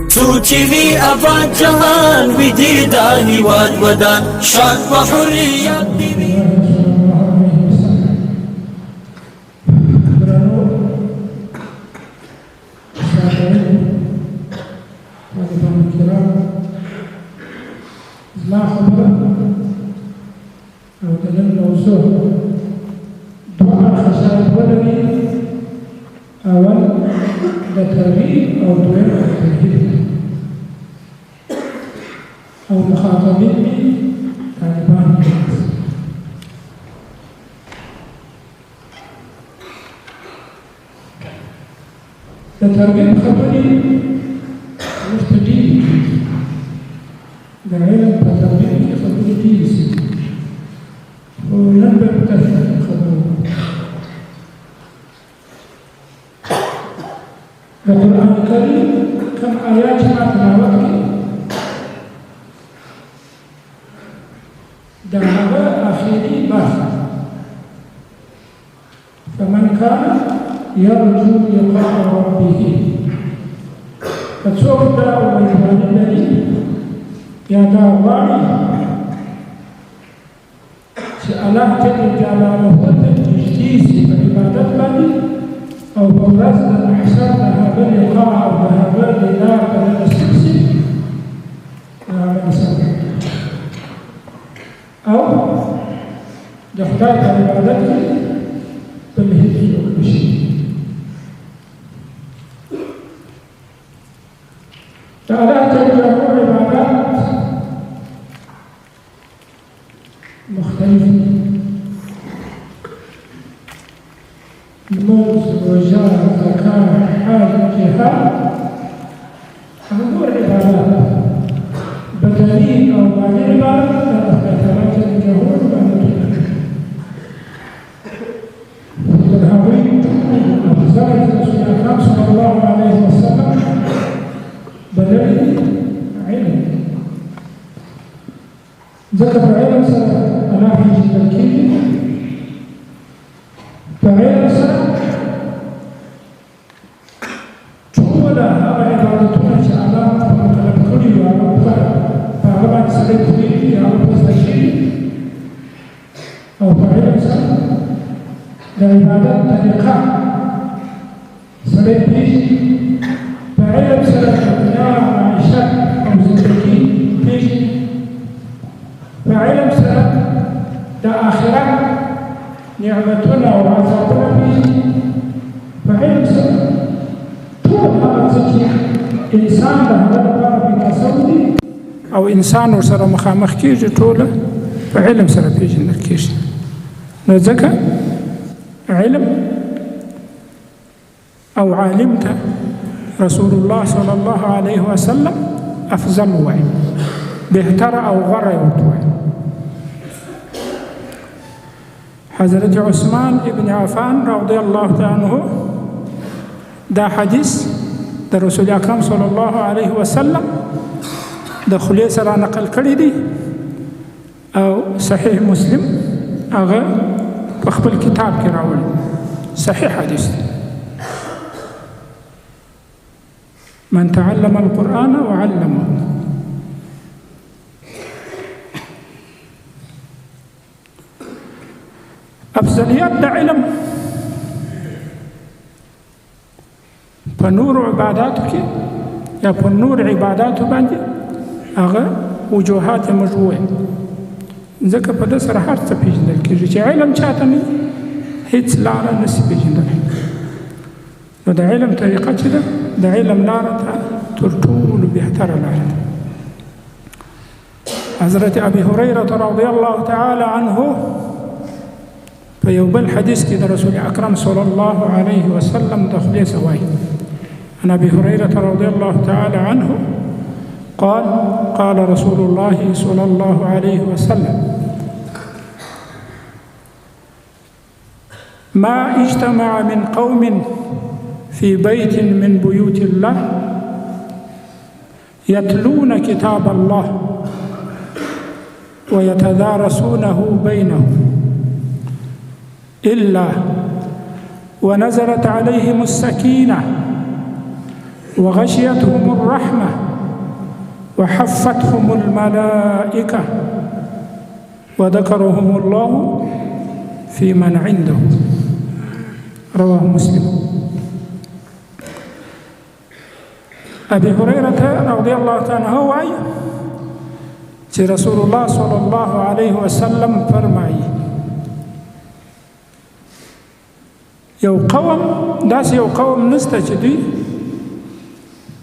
سوچوي آباد جهان ویدیدا هیواد ودان شاد و حریت دیوی زما خبره او د نن موضوع دوه اړخه ولري. اول د ترغیب او دویم د ترهیب او مخاطبین مې طالبان دي. د ترغیب خبرې ورته ډېرې دي. د علم په ترغیب کې خبرې ډېرې شي، خو نن به په ترغیب کې خبرې وکړو. د قرآن کریم کوم آیات چې ما تلاوت کړي د هغه آخري برخه فمن کان یرجو لقاء ربه، که څوک دا امیدواري لري یا دا غواړي چې الله جل جلاله ته نږدې شي په عبادت باندې او په ورځ د محشر د هغه لقاء او د هغه دیدار ته رسېږي شي، عمل صالح او د خدای په عبادت کې په مهدي وکړي شي. د الله جل جلاله عبادات مختلف دي. لمونځ، روژه، زکات، حج، جهاد، هغه نور عبادات بدني او مالي عبادات د خدای تعالی جل جلاله عبادتونه دي. تر هغوی افضل د رسول اکرم صلی الله علیه وسلم بللي علم، ځکه په علم سره الله پیژندل کېږي. په علم سره ټوله هغه عبادتونه چې الله په مکلف کړي وو هغه په هغه باندې سړی پوهېږي، هغه په زده کېږي. او په علم سره د عبادت طریقه سړی پوهېږي. په علم سره د دنیا معیشت او زندګي پوهېږي. په علم سره د آخرت نعمتونه او عذابونه پېژني. په علم سره ټول هغه څه چې انسان د هغه لپاره پیدا شوي دي او انسان ورسره مخامخ کېږي ټوله په علم سره پېژندل کېږي. نو ځکه علم او عالم ته رسول الله صلی الله علیه وسلم افضل وایي، بهتره او غوره ورته وایي. حضرت عثمان ابن عفان رضی الله تعالی عنه دا حدیث د رسول اکرم صلی الله علیه وسلم د خولې سره نقل کړی دی او صحیح مسلم هغه په خپل کتاب کې راوړی. صحیح حدیث دی. من تعلم القرآن وعلمه. افضلیت د علم په نور عباداتو کې یا په نور عباداتو باندې هغه وجوهات مشروع، ځکه په ده سره هر څه پېژندل کېږي. چې علم چاته نه هېڅ لاره نشي پېژندلی. نو د علم طریقه چې ده د علم لاره ته تر ټولو بهتره لاره ده. حضرت ابي هريره رضی الله تعالی عنه په یو بل حدیث کې د رسول اکرم صلی الله علیه وسلم د خولې څخه وایي. عن ابي هريره رضی الله تعالی عنه قال قال رسول الله صلى الله عليه وسلم ما اجتمع من قوم في بيت من بيوت الله يتلون كتاب الله ويتدارسونه بينهم إلا ونزلت عليهم السكينة وغشيتهم الرحمة وحفتهم الملائكة وذكرهم الله في من عنده. رواه مسلم. أبي هريرة رضي الله تعالى عنه وايي چې رسول الله صلی الله علیه وسلم فرمایي یو قوم داسې یو قوم نشته چې دوی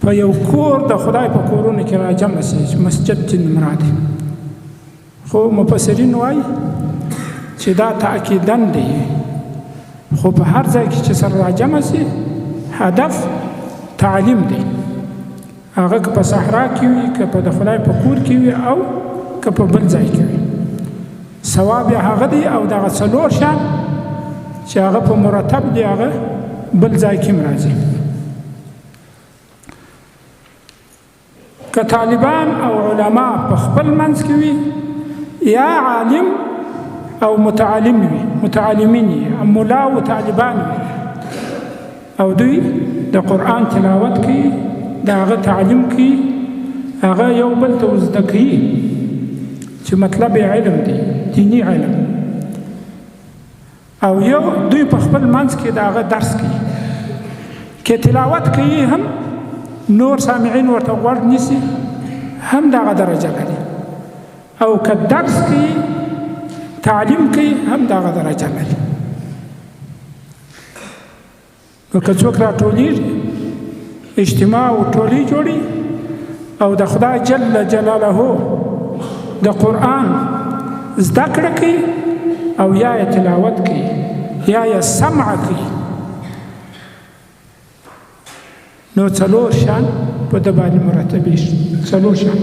په یو کور د خدای په کورونو کې راجمع شي، مسجد چې مراد خو مفسرین وایي چې دا تأکیداً دی، خو په هر ځای کې چې سره راجمع شي هدف تعلیم دی، هغه که په صحرا کې وي، که په د خدای په کور کې وي او که په بل ځای کې وي، ثواب یې هغه دی. او دغه څلور شان چې هغه په مرتب دی هغه بل ځای کې هم راځي. که طالبان او علما په خپل منځ کې وي یا عالم او متعلم وي، متعلمین وي، ملا او طالبان وي، او دوی د قرآن تلاوت کوي، د هغه تعلیم کوي، هغه یو بل ته زده کوي چې مطلب یې علم دی، دیني علم، او یو دوی په خپل منځ کې د هغه درس کوي. که تلاوت کوي هم نور سامعین ورته غوږ نیسي هم دغه درجه لري، او که درس کوي تعلیم کوي هم دغه درجه لري. نو که څوک راټولېږي اجتماع او ټولۍ جوړي او د خدای جل جلاله د قرآن زده کړه کوي او یا یې تلاوت کوي یا یې سمع کوي، نو څلور شان په ده باندې مرتبېږي. څلور شان.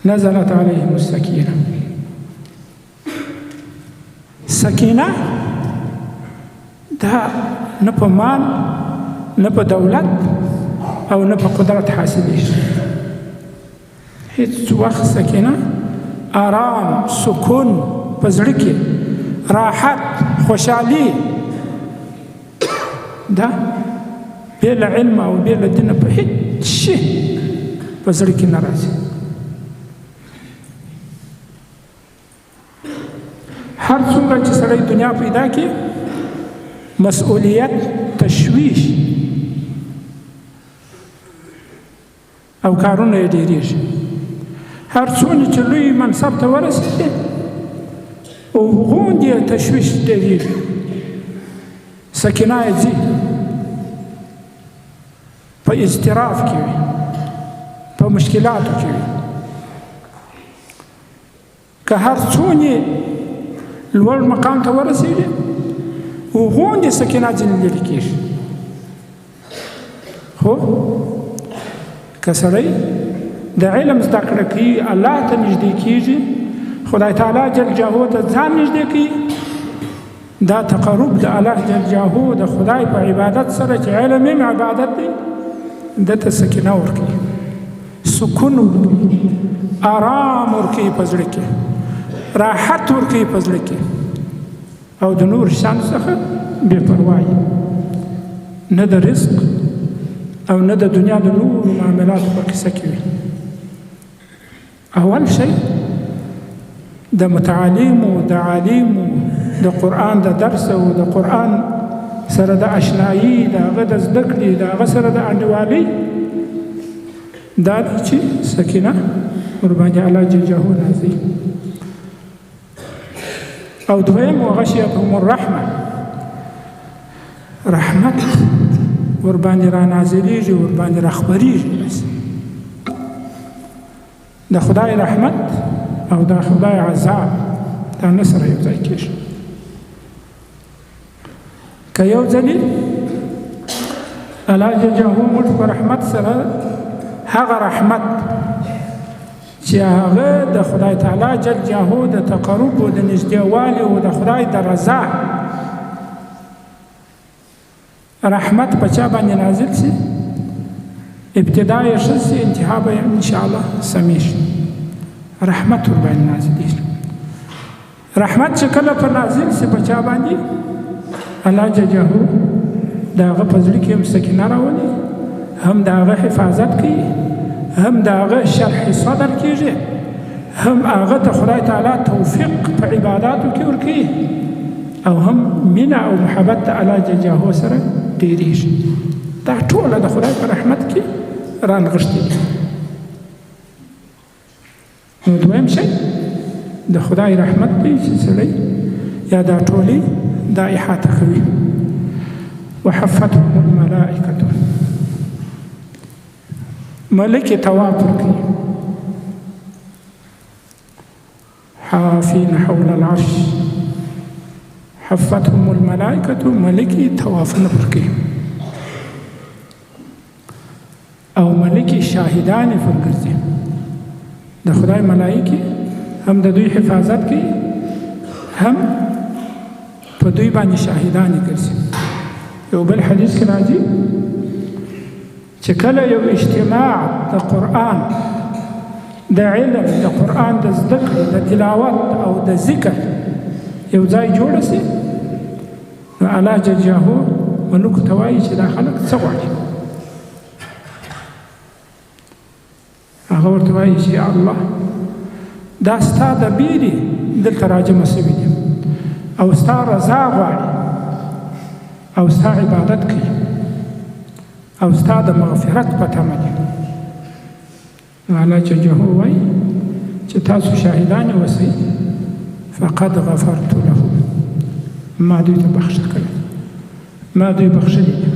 نزلت علیهم السکینه. سکینه دا نه په مال نه په دولت او نه په قدرت حاصلېږي. هیڅ وخت سکینه آرام، سکون په زړه کې، راحت، خوشحالي دا بې له علم او بې له دینه په هیڅ شي په زړه کې نه راځي. هر څومره چې سړی دنیا پیدا کړي مسؤلیت، تشویش او کارونه یې ډېرېږي. هر څونه چې لوی منصب ته ورسېږي او غوندې یې تشویش ډېرېږي، سکینه یې ځي، په اضطراب کې وي، په مشکلاتو کې وي. که هر څونه لوړ مقام ته ورسېږي وغوندې سکینه ځینې لرې کېږي. خو که سړی د علم زده کړه کوي، الله ته نږدې کېږي، خدای تعالی جل جلاله ته ځان نږدې کوي، دا تقرب د الله جل جلاله د خدای په عبادت سره چې علم هم عبادت دی، ده ته سکینه ورکوي، سکون ورکوي، آرام ورکوي په زړه کې، راحت ورکوي په زړه کې، او د نور شیانو څخه بې پروایي، نه د رزق او نه د دنیا د نورو معاملاتو په قصه کې وي. اول شی د متعلمو، د عالمو، د قرآن د درس او د قرآن سره د اشنایي، د هغه د زده کړې، د هغه سره د انډیوالۍ، دا دی چې سکینه ورباندې الله جل جلاله نازلوي. او دویم وغشیتهم الرحمه، رحمت ورباندې را نازلېږي، ورباندې را خپرېږي. د خدای رحمت او د خدای عذاب دا نه سره یو ځای کېږي. که یو ځلې الله جل جلاله موږ په رحمت سره هغه رحمت چې هغه د خدای تعالی جل جلاله د تقرب او د نږدېوالي او د خدای د رضا رحمت په چا باندې نازل شي، ابتدا یې ښه شي، انتها به یې انشاءالله سمې شي. رحمت ورباندې نازلېږي. رحمت چې کله په نازل شي په چا باندې، الله جل جلاله د هغه په زړه کې هم سکینه راولي، هم د هغه حفاظت کوي، هم د هغه شرح صدر کېږي، هم هغه ته خدای تعالی توفیق په عباداتو کې ورکوي، او هم مینه او محبت د الله جل جلاله سره ډېرېږي. دا ټوله د خدای په رحمت کې رانغښتي دي. نو دویم شی د خدای رحمت دی چې سړی یا دا ټولې دا احاطه کوي. وحفتهم الملائکة، ملک تواب ورکوي، حافین حول العرش، حفتهم الملائکة، ملکی توافونه ورکوي، او ملکی شاهدان ورګرځي. د خدای ملائکه هم د دوی حفاظت کوي، هم په دوی باندې شاهدان ګرځي. یو بل حدیث کې راځي چې کله یو اجتماع د قرآن د علم، د قرآن د زده کړې، د تلاوت او د ذکر یو ځای جوړ شي، نو الله جل جلاله ملوکو ته وایي چې دا خلک څه غواړي. هغه ورته وایي چې یا الله، دا ستا د بیرې دلته راجمع شوي دي، او ستا رضا غواړي، او ستا عبادت کوي، او ستا د مغفرت په تمه دي. نو الله جل جلاله وایي چې تاسو شاهدان اوسئ، فقد غفرت لهم، ما دوی ته بخښه کړې، ما دوی بخښلي دي.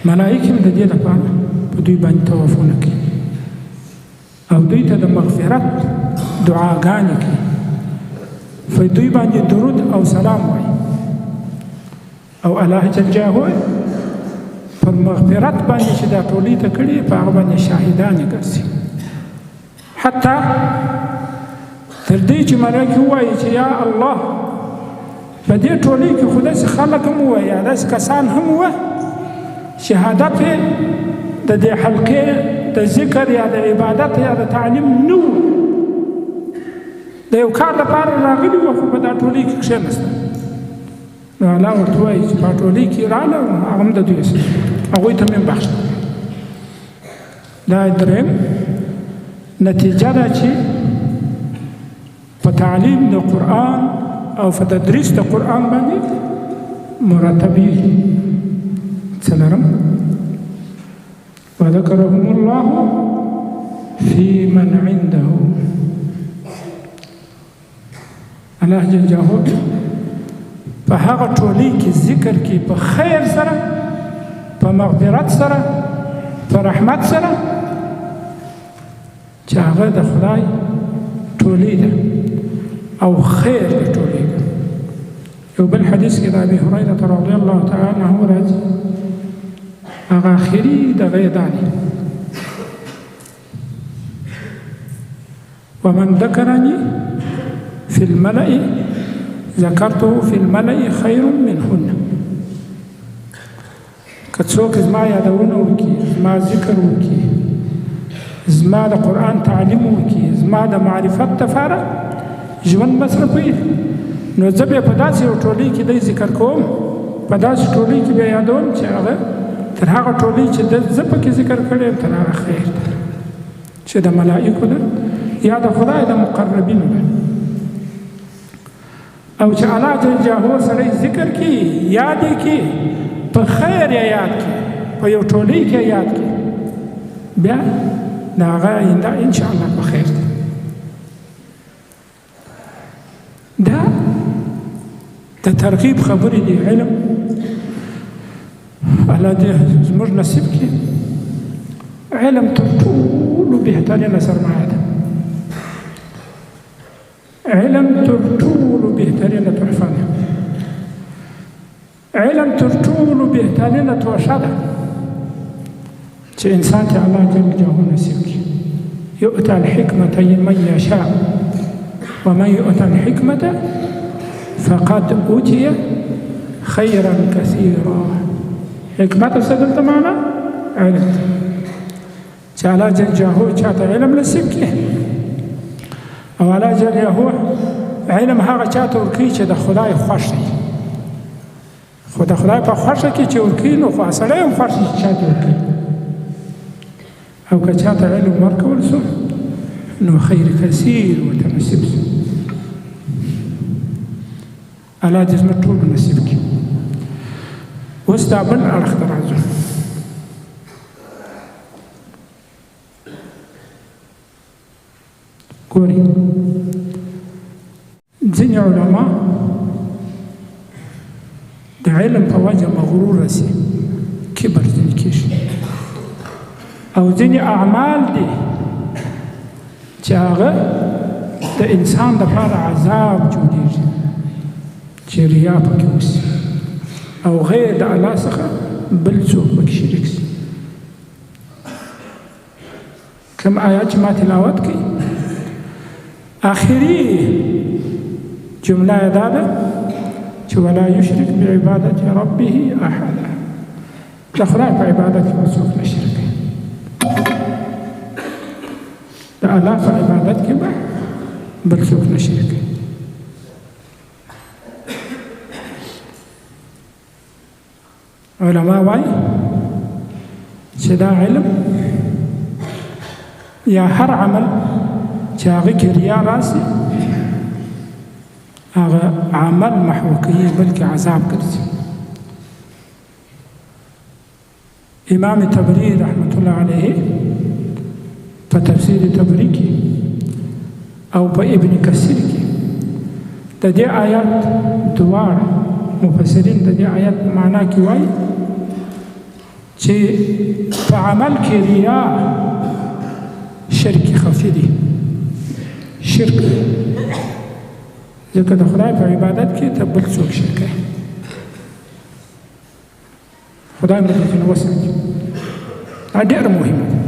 ملائکې هم د دې لپاره په دوی باندې طوافونه کوي، او دوی ته د مغفرت دعاګانې کوي، په دوی باندې درود او سلام وایي، او الله جل جلاله پر مغفرت باندې چې دا ټولې ته کړي په هغه باندې شاهدانې ګرځي. حتی تر دې چې ملائکې ووایي چې یا الله، په دې ټولې کې خو داسې خلک هم ووایي، یا داسې کسان هم ووایي چې هدف یې د دې حلقې د ذکر یا د عبادت یا د تعلیم نه و، د یو کار لپاره راغلي وو، خو په دا ټولۍ کې کښېناستل. نو الله ورته وایي چې په ټولۍ کې راغله، هغه هم د دوی سره، هغوی ته مې بخښه. دا درېیم نتیجه ده چې په تعلیم د قرآن او په تدریس د قرآن باندې مرتبېږي. څلورم وذكرهم الله في من عنده، الله جل جلاله په هغه ټولۍ کې ذکر کې په خیر سره، په مغفرت سره، په رحمت سره، چې هغه د خدای ټولۍ ده او خیر د ټولۍ ده. یو بل حدیث کې د ابي هريره رضی الله تعالی عنه راځي، هغه آخري دغه یې دا دی: ومن ذكرني في الملأ ذكرته في الملأ خير منهن. که څوک زما یادونه وکړي، زما ذکر وکړي، زما د قرآن تعلیم وکړي، زما د معرفت دپاره ژوند مصرفوي، نو زه بیا په داسې یو ټولۍ کې دی ذکر کوم، په داسې ټولۍ کې بیا یادوم چې هغه تر هغه ټولۍ چې زه پکې ذکر کړی یم تر هغه خیر ده، چې د ملائکو ده یا د خدای د مقربینو ده. او چې الله جل جلاله سړی ذکر کړي، یاد یې کړي، په خیر یې یاد کړي، په یو ټولۍ کې یاد کړي، بیا د هغه آینده انشاءالله په خیر ده. دا د ترغیب خبرې دي. علم الله دې زموږ نصیب کړي. علم تر ټولو بهترینه سرمایه ده، علم تر ټولو بهترینه تحفه ده، علم تر ټولو بهترینه توشه ده چې انسان ته الله جل جلاله نصیب کړي. یؤتى الحکمة من یشاء ومن یؤتى الحکمة فقد اوتي خیرا کثیرا. حکمت څه دلته معنا؟ علم. چې الله جل جلاله چاته علم نصیب کړي، او الله جل جلاله علم هغه چاته ورکوي چې د خدای خوښ دی. خو د خدای په خوښه کې چې ورکوي نو خو سړی هم خوښ شي چې چا ته ورکوي او که چا ته علم ورکول سو نو خیر کثیر ورته نصیب سو الله دې زموږ ټولو نصیب کړي اوس دا بل اړخ ته راځو ګورئ ځینې علما د علم په وجه مغروره سي کبر ځینې کېږي او ځینې اعمال دي چې هغه د انسان دپاره عذاب جوړېږي چې ریا پکې وسي او غیر د الله څخه بل څوک پکې شریک سي کوم آیات چې ما تلاوت کړي آخري جمله یې دا ده چې ولا یشرک بعبادت ربه احدا د خدای په عبادت کې به څوک نه شریکوي د الله په عبادت کې به بل څوک نه شریکوي علما وایي چې دا علم یا هر عمل چې هغه کې ریا راسي هغه عمل محو کوي بلکې عذاب ګرځي امام تبری رحمت الله علیه په تفسیر تبری کې او په ابن کثیر کې د دې آیات دواړه مفسرین د دې آیات معنا کې وایي چې په عمل کې ریا شرک خفي دی شرک ځکه د خدای په عبادت کې ته بل څوک شرک کوي خدای مو دې وساتي دا ډېر مهمه ده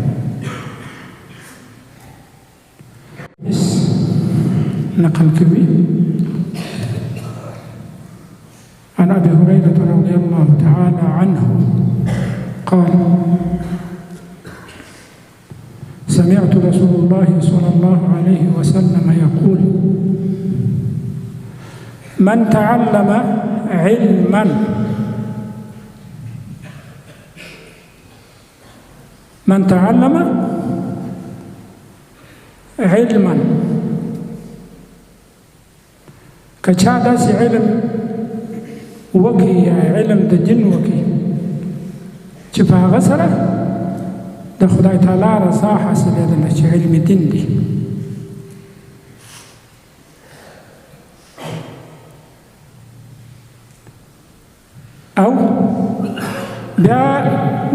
نقل کوي عن ابي هريره رضي الله تعالى عنه قال سمعت رسول الله صلى الله عليه وسلم يقول من تعلم علما کچا داسې علم وکړي یا علم د دین وکړي چې په هغه سره د خدای تعالی رضا حاصلېدله چې علم دین دی او بیا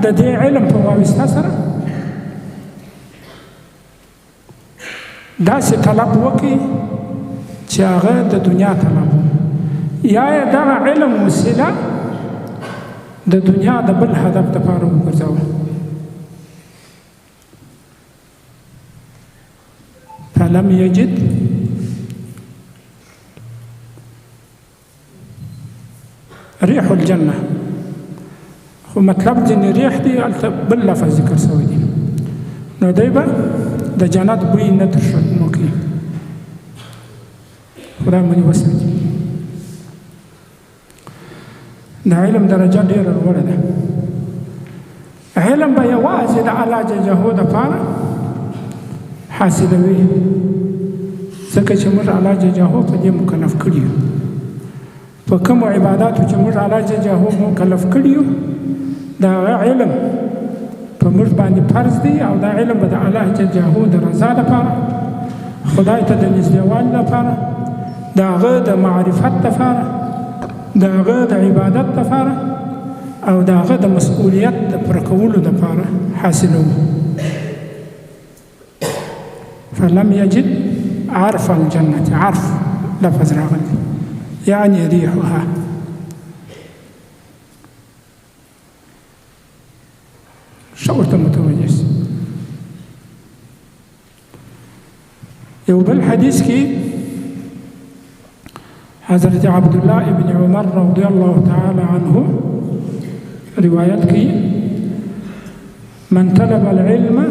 د دې علم په واسطه سره داسې طلب وکړي چې هغه د دنیا طلب یا یې دغه علم وسیله د دنیا د بل هدف دپاره وګرځوه فلم یجد ریح الجنه خو مطلب ځینې ریح دی هلته بل لفظ ذکر شوی دی نو دی به د جنت بوی نه ترشمو کوي خدای مو دې وساتي د علم درجه ډېره لوړه ده علم به یوازې د الله جل جلاله دپاره حاصلوي ځکه چې موږ الله جل جلاله په دې مکلف کړي یو په کومو عباداتو چې موږ الله جل جلاله مکلف کړي یو د هغه علم په موږ باندې فرض دی او دا علم به د الله جل جلاله د رضا لپاره خدای ته د نږدېوالي لپاره د هغه د معرفت لپاره د هغه د عبادت لپاره او د هغه د مسؤلیت د پوره کولو لپاره حاصلوي فلم یجد عرف الجنة عرف لفظ راغلی یعنی ریحها شعورته متوجه سي یو بل حدیث کې حضرت عبدالله ابن عمر رضی الله تعالی عنه روایت کی من طلب العلم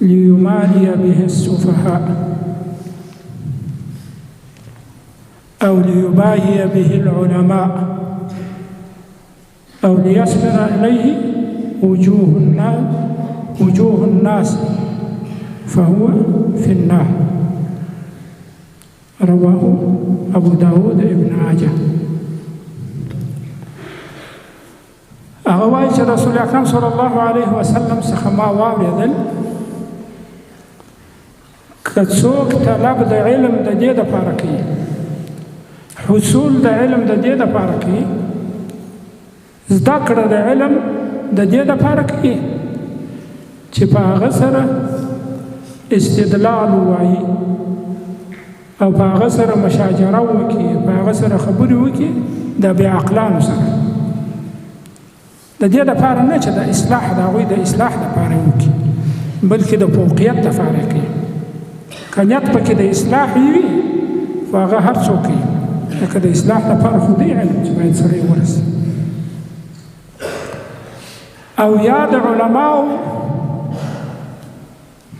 ليمالي به السفهاء أو ليباهي به العلماء او ليصبر عليه وجوه الناس فهو في النار. رواه أبو داود ابن ماجه. هغه چې رسول اکرم صلی الله علیه وسلم څخه ما واورېدل، که څوک طلب د علم د دې دپاره کوي، حصول د علم د دې دپاره کوي، زده کړه د علم د دې دپاره کوي چې په هغه سره استدلال ووایي او په هغه سره مشاجره وکړي، په هغه سره خبرې وکړي د بېعقلانو سره، د دې دپاره نه چې د اصلاح د هغوی د اصلاح دپاره وکړي، بلکې د فوقیت دپاره کوي. که نیت پکې د اصلاح وي خو هغه هر څوک کوي، لکه د اصلاح دپاره خو دی علم چې باید سړی ورسي. او یا د علماو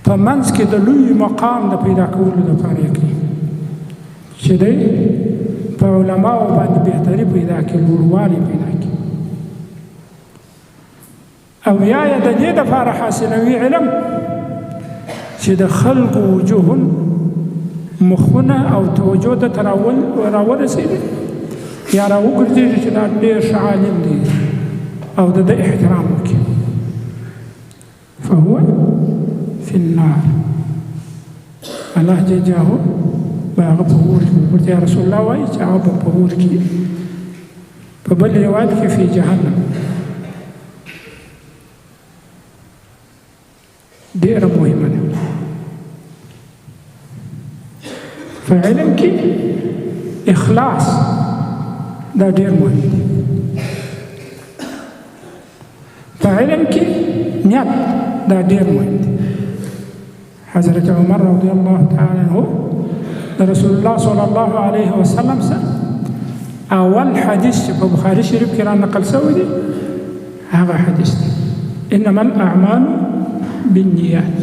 په منځ کې د لوی مقام د پیدا کولو دپاره یې کوي چې دی په علماو باندې بهتري پیدا کړي، لوړوالی پیدا کړي. او یا یې د دې دپاره حاصلوي علم چې د خلقو وجوه مخونه او توجه ده ته راورسېږي یا راوګرځېږي چې دا ډېر ښه عالم دی او د ده احترام وکړي. فهو فی النار. الله جل جلاله به هغه په اور کې ورته رسول الله وایي چې هغه به په اور کې، په بل روایت کې فی جهنم. ډېره مهمه ده. په علم کې اخلاص دا ډېر مهم دی. په علم کې نیت دا ډېر مهم دی. حضرت عمر رضی الله تعالی عنہ د رسول الله صلی الله علیه وسلم سره اول حدیث چې په بخاري شریف کې را نقل شوی دی هغه حدیث دی: انما الاعمال بالنیات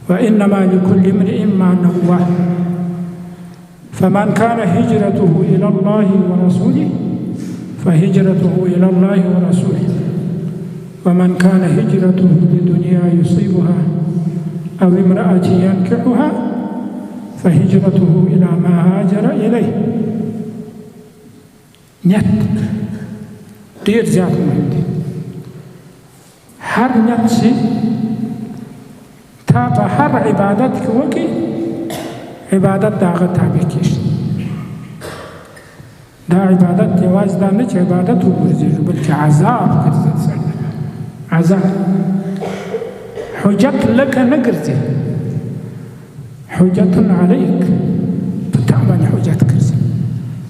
وانما لكل امرئ ما نوى فمن كان هجرته الى الله ورسوله فهجرته الى الله ورسوله ومن كان هجرته لدنيا يصيبها أو امرأة ينكحها فهجرته إلى ما هاجر إليه. نیت ډېر زیات مهم دی. هر نیت چې تا په هر عبادت کې وکړي، عبادت د هغه تابع کېږي. دا عبادت یوازې دا نه چې عبادت وګرځېږي، بلکې عذاب ګرځي سړی. عذاب حجت لك نه ګرځي، حجت علیک، په تا باندې حجت ګرځي،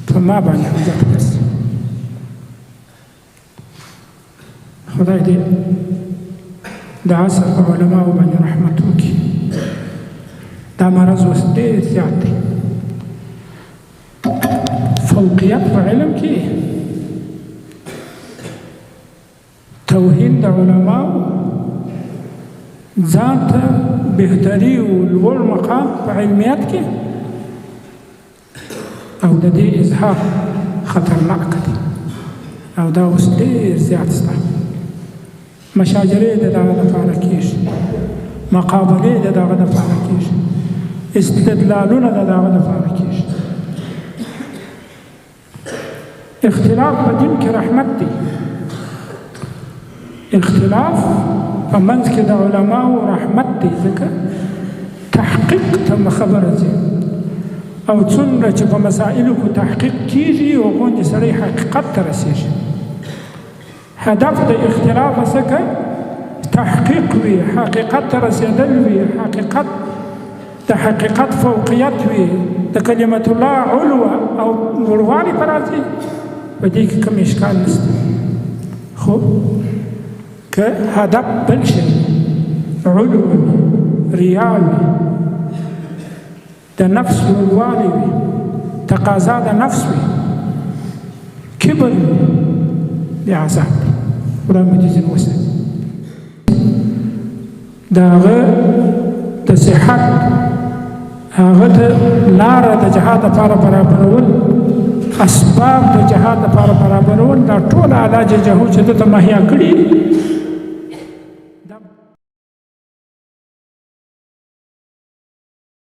په ما باندې حجت ګرځي. خدای دې د عصر په علماو باندې رحمت وکړي. دا مرض اوس ډېر زیات دی. فوقیت په علم کې توهین د علماو، ځان ته بهتري او لوړ مقام په علمیت کې او د دې اظهار خطرناک دی. او دا اوس ډېر زیات شته. مشاجرې د دغه دپاره کېږي، مقابلې د دغه دپاره کېږي، استدلالونه د دغه دپاره کېږي. اختلاف په دین کې رحمت دی. اختلاف په منځ کې د علماو رحمت دی، ځکه تحقیق ته خبره ځي. او څومره چې په مسائلو کې تحقیق کېږي هغومره سړی حقیقت ته رسېږي. هدف د اختلاف څخه تحقیق وي، حقیقت ته رسېدل وي، حقیقت د حقیقت فوقیت وي، د کلمت الله علوه او لوړوالی په راځي. په دې کې کوم اشکال نشته. خو که هدف بل شي، علو وي، ریا وي، د نفس لوړوالی وي، تقاضا د نفس وي، کبر وي، بیا عذاب دی. خدای مو دې ځینې وساتي. د هغه د صحت، هغه ته لاره د جهاد لپاره برابرول اسباب د جهاد لپاره برابرول دا ټول الله جل جلاله چې دته مهیا کړي